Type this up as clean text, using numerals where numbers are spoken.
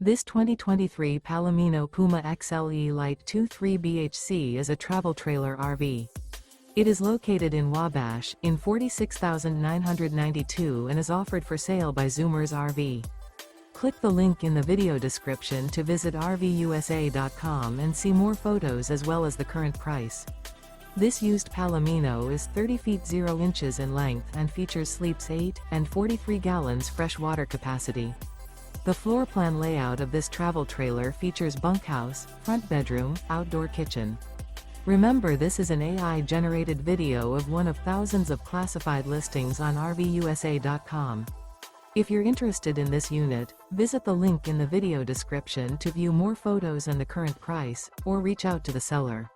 This 2023 Palomino Puma XLE Lite 23 BHC is a travel trailer RV. It is located in Wabash, in 46,992 and is offered for sale by Zoomers RV. Click the link in the video description to visit RVUSA.com and see more photos as well as the current price. This used Palomino is 30 feet 0 inches in length and features sleeps 8 and 43 gallons fresh water capacity. The floor plan layout of this travel trailer features bunkhouse, front bedroom, outdoor kitchen. Remember, this is an AI-generated video of one of thousands of classified listings on RVUSA.com. If you're interested in this unit, visit the link in the video description to view more photos and the current price, or reach out to the seller.